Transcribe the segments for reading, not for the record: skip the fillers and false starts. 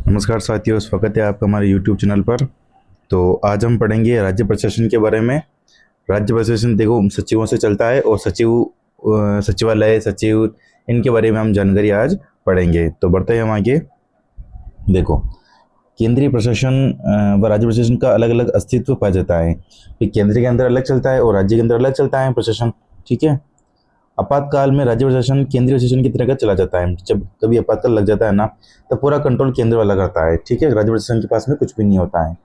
नमस्कार साथियों, स्वागत है आपका हमारे YouTube चैनल पर। तो आज हम पढ़ेंगे राज्य प्रशासन के बारे में। राज्य प्रशासन देखो सचिवों से चलता है और सचिवालय सचिव इनके बारे में हम जानकारी आज पढ़ेंगे। तो बढ़ते हैं हम आगे। देखो, केंद्रीय प्रशासन व राज्य प्रशासन का अलग अलग अस्तित्व पाया जाता है। फिर केंद्र के अंदर अलग चलता है और राज्य के अंदर अलग चलता है प्रशासन। ठीक है। आपातकाल में राज्य प्रशासन केंद्रीय प्रशासन की तरह चला जाता है। जब कभी आपातकाल लग जाता है ना, तो पूरा कंट्रोल केंद्र वाला करता है। ठीक है, राज्य प्रशासन के पास में कुछ भी नहीं होता है।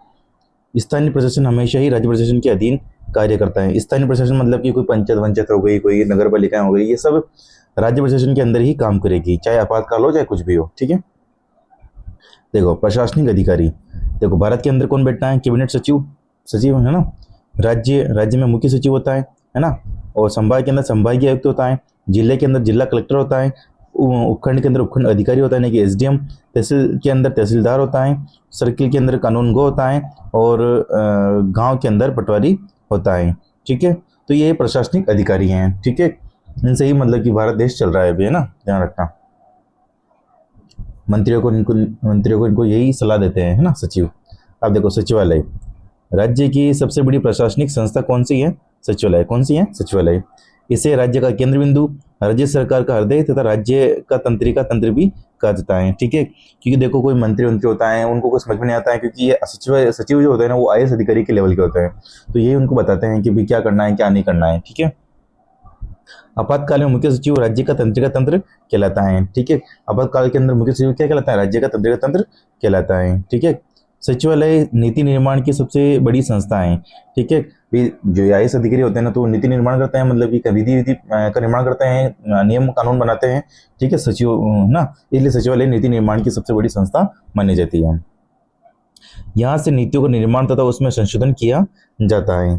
स्थानीय प्रशासन हमेशा ही राज्य प्रशासन के अधीन कार्य करता है। स्थानीय प्रशासन मतलब कि कोई पंचायत वंचायत हो गई, कोई नगर पालिकाएं हो गई, ये सब राज्य प्रशासन के अंदर ही काम करेगी, चाहे आपातकाल हो चाहे कुछ भी हो। ठीक है। देखो, प्रशासनिक अधिकारी। देखो, भारत के अंदर कौन बैठता है? कैबिनेट सचिव। सचिव है ना। राज्य में मुख्य सचिव होता है ना। और संभाग के अंदर संभागीय आयुक्त होता है। जिले के अंदर जिला कलेक्टर होता है। उपखंड के अंदर उपखंड अधिकारी होता है, यानी कि एसडीएम। तहसील के अंदर तहसीलदार होता है। सर्किल के अंदर कानूनगो होता है। और गांव के अंदर पटवारी होता है। ठीक है। तो ये प्रशासनिक अधिकारी हैं। ठीक है। इनसे ही मतलब कि भारत देश चल रहा है अभी, है ना, ध्यान रखना। मंत्रियों को यही सलाह देते हैं, है ना, सचिव। अब देखो, सचिवालय। राज्य की सबसे बड़ी प्रशासनिक संस्था कौन सी है? सचिवालय। कौन सी है? सचिवालय। इसे राज्य का केंद्र बिंदु, राज्य सरकार का हृदय तथा राज्य का तंत्रिका तंत्र भी कहा जाता है। ठीक है। क्योंकि देखो, कोई मंत्री होता है, उनको कुछ समझ में नहीं आता है, क्योंकि ये सचिव जो होते हैं ना, वो आईएएस अधिकारी के लेवल के होते हैं। तो ये उनको बताते हैं कि भाई क्या करना है क्या नहीं करना है। ठीक है। आपातकाल में मुख्य सचिव राज्य का तंत्रिका तंत्र कहलाता है। ठीक है। आपातकाल के अंदर मुख्य सचिव क्या कहलाता है? राज्य का तंत्रिका तंत्र कहलाता है। ठीक है। सचिवालय नीति निर्माण की सबसे बड़ी संस्था है। ठीक है। जो आईएएस अधिकारी होते हैं ना, तो नीति निर्माण करते हैं, मतलब कि विधि विधि का निर्माण करते हैं, नियम कानून बनाते हैं। ठीक है, सचिव ना, इसलिए सचिवालय नीति निर्माण की सबसे बड़ी संस्था मानी जाती है। यहाँ से नीतियों का निर्माण तथा उसमें संशोधन किया जाता है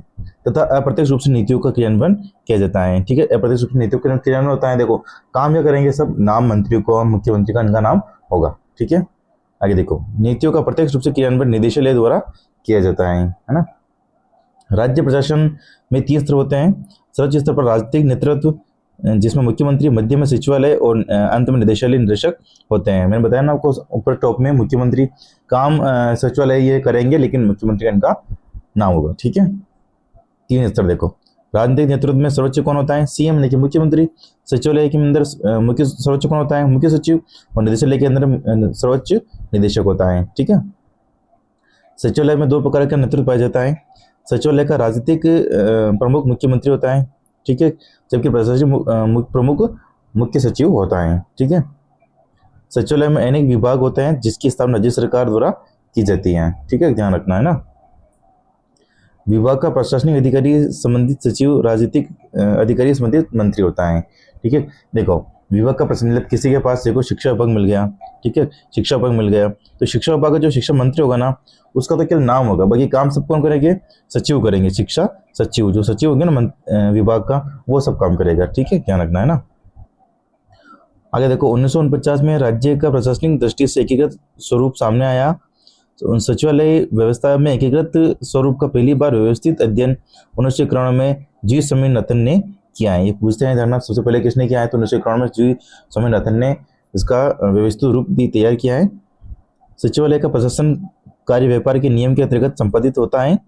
तथा अप्रत्यक्ष रूप से नीतियों का क्रियान्वयन किया जाता है। ठीक है। अप्रत्यक्ष रूप से नीतियों का क्रियान्वयन होता है। देखो, काम क्या करेंगे सब? नाम मंत्रियों को, मुख्यमंत्री का इनका नाम होगा। ठीक है। आगे देखो, नीतियों का प्रत्यक्ष रूप से क्रियान्वयन निदेशालय द्वारा किया जाता है ना। राज्य प्रशासन में 3 स्तर होते हैं। सर्वोच्च स्तर पर राजनीतिक नेतृत्व, जिसमें मुख्यमंत्री, मध्य में सचिवालय और अंत में निदेशालय निदेशक होते हैं। मैंने बताया ना आपको, ऊपर टॉप में मुख्यमंत्री, काम सचिवालय ये करेंगे, लेकिन मुख्यमंत्री का इनका नाम होगा। ठीक है। 3 स्तर देखो। राजनीतिक नेतृत्व में सर्वोच्च कौन होता है? सीएम, यानी कि मुख्यमंत्री। सचिवालय के अंदर मुख्य सर्वोच्च कौन होता है? मुख्य सचिव। और निदेशालय के अंदर सर्वोच्च निदेशक होता है। ठीक है। सचिवालय में 2 प्रकार का नेतृत्व पाया जाता है। सचिवालय का राजनीतिक प्रमुख मुख्यमंत्री होता है। ठीक है। जबकि प्रशासनिक प्रमुख मुख्य सचिव होता है। ठीक है। सचिवालय में अनेक विभाग होते हैं, जिसकी स्थापना राज्य सरकार द्वारा की जाती है। ठीक है, ध्यान रखना है ना। विभाग का प्रशासनिक अधिकारी संबंधित सचिव, राजनीतिक अधिकारी संबंधित मंत्री होता है। ठीक है। देखो, विभाग का प्रतिनिधित्व किसी के पास, देखो, शिक्षा विभाग मिल गया। ठीक है। शिक्षा विभाग मिल गया, तो शिक्षा विभाग का जो शिक्षा मंत्री होगा ना, उसका तो केवल नाम होगा, बाकी काम सब कौन करेंगे? सचिव करेंगे। शिक्षा सचिव, जो सचिव होंगे ना विभाग का, वो सब काम करेगा। ठीक है, ध्यान रखना है ना। आगे देखो, 1949 में राज्य का प्रशासनिक दृष्टि से एकीकृत स्वरूप सामने आया। तो सचिवालय व्यवस्था में एकीकृत स्वरूप का पहली बार व्यवस्थित अध्ययन 1991 में जी स्वामीनाथन ने किया है। ये पूछते हैं धरना, सबसे पहले किसने किया है? तो 1991 में जी स्वामीनाथन ने इसका व्यवस्थित रूप तैयार किया है। सचिवालय का प्रशासन कार्य व्यापार के नियम के अंतर्गत संपादित होता है।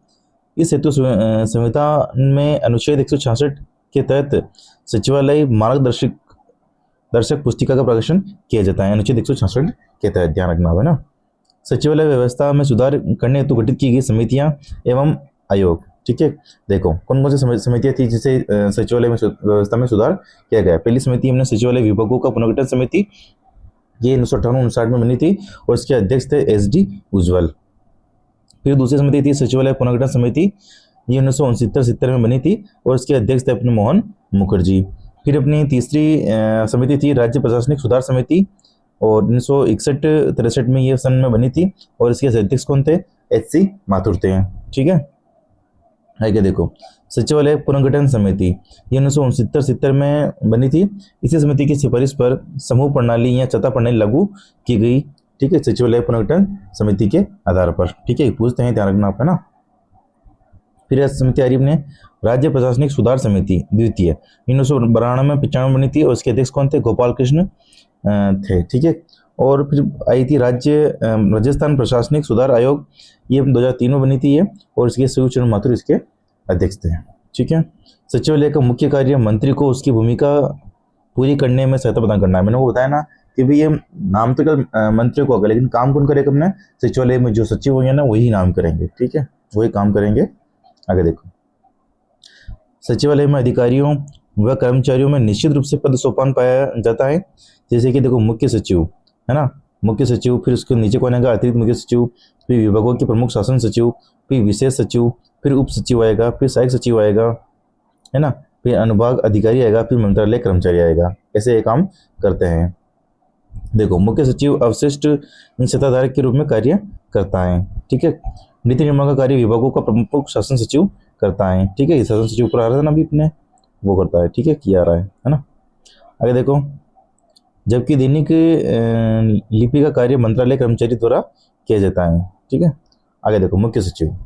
इस हेतु संविधा में अनुच्छेद 166 के तहत सचिवालय मार्गदर्शक दर्शक पुस्तिका का प्रकाशन किया जाता है। अनुच्छेद 166 के तहत, ध्यान रखना है ना। सचिवालय व्यवस्था में सुधार करने हेतु गठित की गई समितियां एवं आयोग। ठीक है। देखो, कौन कौन सी समितियां थी जिसे सचिवालय में व्यवस्था में सुधार किया गया? पहली समिति हमने सचिवालय विभागों का पुनर्गठन समिति, ये 1958-59 में बनी थी और इसके अध्यक्ष थे एस.डी. उज्ज्वल। फिर दूसरी समिति थी सचिवालय पुनर्गठन समिति, ये 1969-70 में बनी थी और इसके अध्यक्ष थे अपने मोहन मुखर्जी। फिर अपनी तीसरी समिति थी राज्य प्रशासनिक सुधार समिति, और 1961-63 में ये सन में बनी थी और इसके अध्यक्ष कौन थे? एच.सी. माथुर थे। ठीक है क्या? देखो, सचिवालय पुनर्गठन समिति ये 1969-70 में बनी थी। इसी समिति की सिफारिश पर समूह प्रणाली या चता प्रणाली लागू की गई। ठीक है, सचिवालय पुनर्गठन समिति के आधार पर। ठीक है, पूछते हैं, ध्यान रखना आपका ना। फिर समिति आ रही अपने राज्य प्रशासनिक सुधार समिति द्वितीय, 1992-95 बनी थी और उसके अध्यक्ष कौन थे? गोपाल कृष्ण थे। ठीक है। और फिर आई थी राजस्थान प्रशासनिक सुधार आयोग, ये 2003 में बनी थी ये, और इसके शिवचरण माथुर इसके अध्यक्ष थे। ठीक है। सचिवालय का मुख्य कार्य मंत्री को उसकी भूमिका पूरी करने में सहायता प्रदान करना है। मैंने वो बताया ना कि भाई ये नाम तो कल मंत्री को होगा, लेकिन काम कौन करेगा अपने सचिवालय में जो सचिव होंगे ना वही नाम करेंगे। ठीक है, वही काम करेंगे। आगे देखो, सचिवालय में अधिकारियों व कर्मचारियों में निश्चित रूप से पद सोपान पाया जाता है। जैसे कि देखो मुख्य सचिव है ना, मुख्य सचिव, फिर उसके नीचे कौन आएगा अतिरिक्त मुख्य सचिव, फिर विभागों के प्रमुख शासन सचिव, फिर विशेष सचिव, फिर उप सचिव आएगा, फिर सहायक सचिव आएगा, है ना, फिर अनुभाग अधिकारी आएगा, फिर मंत्रालय कर्मचारी आएगा। ऐसे ये काम करते हैं। देखो मुख्य सचिव अवशिष्ट सत्ताधारक के रूप में कार्य करता है। ठीक है। नीति निर्माण का कार्य विभागों का प्रमुख शासन सचिव करता है। ठीक है, शासन सचिव ऊपर आ रहा था ना अभी अपने, वो करता है। ठीक है, किया रहा है ना। आगे देखो, जबकि दैनिक लिपि का कार्य मंत्रालय कर्मचारी द्वारा किया जाता है। ठीक है। आगे देखो, मुख्य सचिव,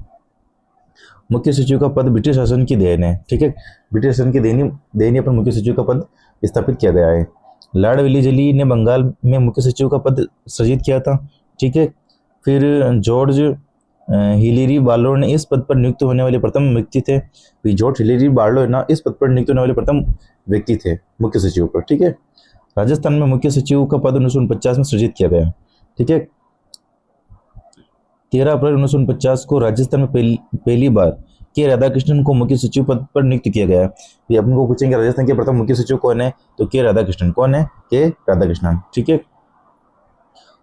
मुख्य सचिव का पद ब्रिटिश शासन की देन है। ठीक है, ब्रिटिश शासन की देनी पर मुख्य सचिव का पद स्थापित किया गया है। लॉर्ड वेलिजली ने बंगाल में मुख्य सचिव का पद सृजित किया था। ठीक है। फिर जॉर्ज हिलेरी बार्लो ने इस पद पर नियुक्त होने वाले प्रथम व्यक्ति थे। जॉर्ज हिलेरी बार्लो है ना, इस पद पर नियुक्त होने वाले प्रथम व्यक्ति थे मुख्य सचिव पर। ठीक है। राजस्थान में मुख्य सचिव का पद 1949 में सृजित किया गया। ठीक है। 13 अप्रैल 1949 को राजस्थान में पहली बार के राधाकृष्णन को मुख्य सचिव पद पर नियुक्त किया गया। ये अपन को पूछेंगे राजस्थान के प्रथम मुख्य सचिव कौन है, तो के राधाकृष्णन। कौन है? के राधाकृष्णन। ठीक है।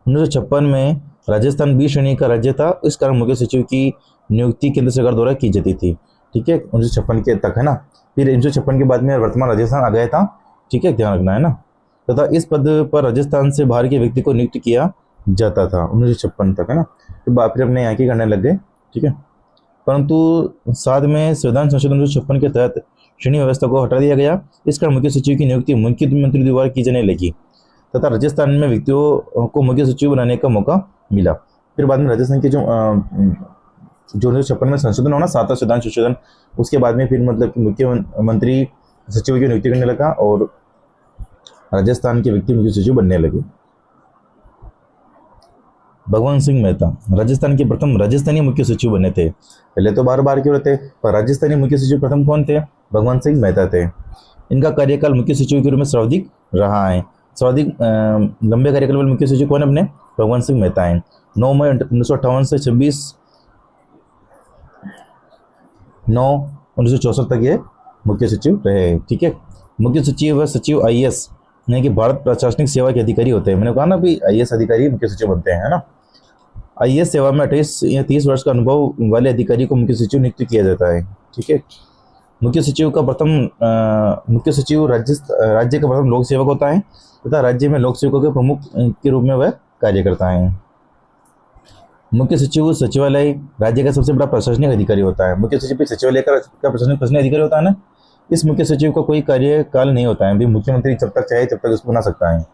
1956 में राजस्थान बी श्रेणी का राज्य था, इस कारण मुख्य सचिव की नियुक्ति केंद्र सरकार द्वारा की जाती थी। ठीक है, 1956 के तक है ना। फिर 1956 के बाद में वर्तमान राजस्थान आ गया था। ठीक है, ध्यान रखना है ना। तथा इस पद पर राजस्थान से बाहर के व्यक्ति को नियुक्त किया जाता था 1956 तक, है ना। फिर अपने यहाँ की करने लग गए। ठीक है। परंतु साथ में संविधान संशोधन 1956 के तहत श्रेणी व्यवस्था को हटा दिया गया। इस कारण मुख्य सचिव की नियुक्ति मुख्यमंत्री द्वारा की जाने लगी तथा राजस्थान में व्यक्तियों को मुख्य सचिव बनाने का मौका मिला। फिर बाद में राजस्थान के जो 1956 में संशोधन होना, 7वां संविधान संशोधन, उसके बाद में फिर मतलब मुख्यमंत्री सचिव की नियुक्ति करने लगा और राजस्थान के व्यक्ति मुख्य सचिव बनने लगे। भगवंत सिंह मेहता राजस्थान के प्रथम राजस्थानी मुख्य सचिव बने थे। पहले तो बार बार क्यों रहते, पर राजस्थानी मुख्य सचिव प्रथम कौन थे? भगवंत सिंह मेहता थे। इनका कार्यकाल मुख्य सचिव के रूप में सर्वाधिक रहा है। सर्वाधिक लंबे कार्यकाल वाले मुख्य सचिव कौन है अपने? भगवंत सिंह मेहता है। 9 मई 1958 से 26/9/1964 तक ये मुख्य सचिव रहे। ठीक है। मुख्य सचिव व सचिव IAS यानी कि भारत प्रशासनिक सेवा के अधिकारी होते हैं। मैंने कहा ना भी IAS अधिकारी मुख्य सचिव बनते हैं, है ना। IAS सेवा में 28 या 30 वर्ष का अनुभव वाले अधिकारी को मुख्य सचिव नियुक्त किया जाता है। ठीक है। मुख्य सचिव राज्य का प्रथम लोक सेवक होता है तथा राज्य में लोक सेवकों के प्रमुख के रूप में वह कार्य करता है। मुख्य सचिव सचिवालय राज्य का सबसे बड़ा प्रशासनिक अधिकारी होता है। मुख्य सचिव सचिवालय का प्रशासनिक अधिकारी होता है ना। इस मुख्य सचिव का कोई कार्यकाल नहीं होता है, भी मुख्यमंत्री जब तक चाहे तब तक इसको बना सकता है।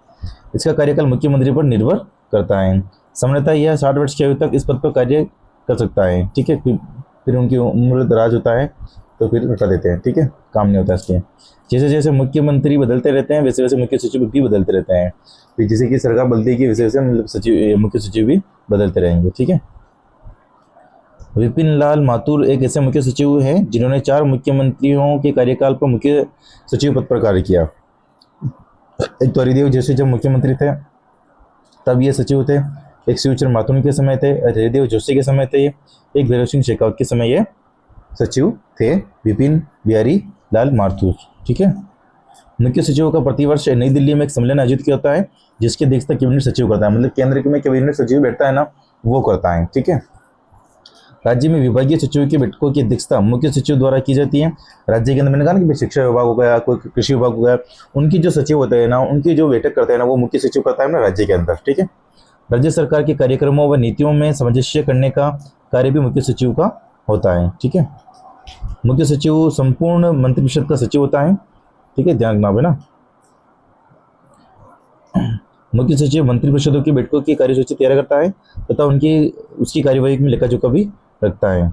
इसका कार्यकाल मुख्यमंत्री पर निर्भर करता है। सामान्यतः यह 60 वर्ष की आयु तक इस पद पर कार्य कर सकता है। ठीक है। फिर उनकी उम्र दराज होता है तो फिर हटा देते हैं। ठीक है, काम नहीं होता इसलिए। जैसे जैसे मुख्यमंत्री बदलते रहते हैं वैसे वैसे मुख्य सचिव भी बदलते रहते हैं। फिर जैसे कि सरकार बदलती है वैसे वैसे मतलब मुख्य सचिव भी बदलते रहेंगे। ठीक है। विपिन लाल माथुर एक ऐसे मुख्य सचिव हैं जिन्होंने 4 मुख्यमंत्रियों के कार्यकाल पर मुख्य सचिव पद पर कार्य किया। एक तो हरिदेव जोशी जब मुख्यमंत्री थे तब ये सचिव थे। एक शिवचरण माथुर के समय थे, हरिदेव जोशी के समय थे, एक भैरव सिंह शेखावत के समय ये सचिव थे, विपिन बिहारी लाल माथुर। ठीक है। मुख्य सचिवों का प्रतिवर्ष नई दिल्ली में एक सम्मेलन आयोजित किया होता है जिसकी अध्यक्षता कैबिनेट सचिव करता है। मतलब केंद्र में कैबिनेट सचिव बैठता है ना, वो करता है। ठीक है। राज्य में विभागीय सचिव की बैठकों की अध्यक्षता मुख्य सचिव द्वारा की जाती है। राज्य के अंदर मैंने कहा ना कि शिक्षा विभाग हो गया, कोई कृषि विभाग हो गया, उनकी जो सचिव होते हैं ना, उनकी जो बैठक करते हैं ना, वो मुख्य सचिव करता है ना राज्य के अंदर। ठीक है। राज्य सरकार के कार्यक्रमों व नीतियों में सामंजस्य करने का कार्य भी मुख्य सचिव का होता है। ठीक है। मुख्य सचिव संपूर्ण मंत्रिपरिषद का सचिव होता है। ठीक है, ध्यान रखना है ना। मुख्य सचिव मंत्रिपरिषदों की बैठकों की कार्यसूची तैयार करता है तथा उसकी कार्यवाही में लेखा जोखा भी रखता है।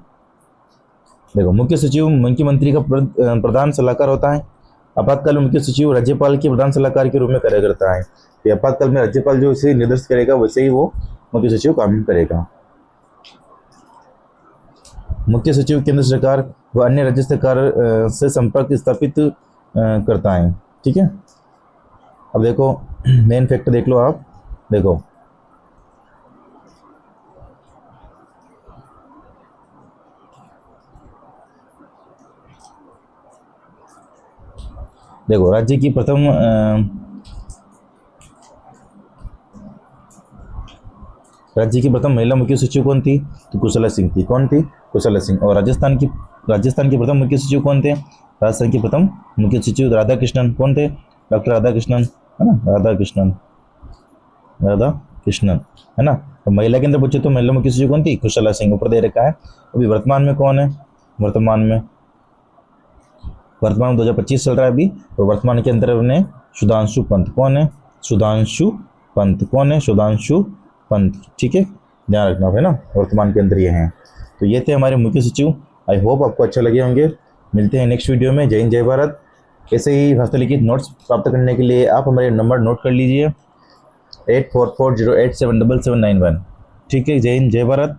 देखो, मुख्य सचिव मुख्यमंत्री का प्रधान सलाहकार होता है। आपातकाल में मुख्य सचिव राज्यपाल के प्रधान सलाहकार के रूप में कार्य करता है। तो आपातकाल में राज्यपाल जो इसे निर्देश करेगा वैसे ही वो मुख्य सचिव काम करेगा। मुख्य सचिव केंद्र सरकार व अन्य राज्य सरकार से संपर्क स्थापित करता है। ठीक है, अब देखो मेन फैक्ट देख लो आप। देखो देखो राज्य की प्रथम महिला मुख्य सचिव कौन थी? तो कुशला सिंह थी। कौन थी? कुशला सिंह। और राजस्थान की प्रथम मुख्य सचिव कौन थे? राजस्थान की प्रथम मुख्य सचिव राधा कृष्णन। कौन थे? डॉक्टर राधा कृष्णन, है ना, राधा कृष्णन, है ना। तो महिला के अंदर पूछे तो महिला मुख्य सचिव कौन थी? कुशला सिंह, ऊपर दे रखा है। अभी वर्तमान में कौन है? वर्तमान में 2025 चल रहा है अभी, तो वर्तमान के अंदर ने सुधांशु पंत। कौन है? सुधांशु पंत। कौन है? सुधांशु पंत। ठीक है, ध्यान रखना है ना, वर्तमान के अंदर ये हैं। तो ये थे हमारे मुख्य सचिव। आई होप आपको अच्छा लगे होंगे। मिलते हैं नेक्स्ट वीडियो में। जय हिंद, जय भारत। ऐसे ही हस्तलिखित नोट्स प्राप्त करने के लिए आप हमारे नंबर नोट कर लीजिए 8440877791। ठीक है, जय हिंद, जय भारत।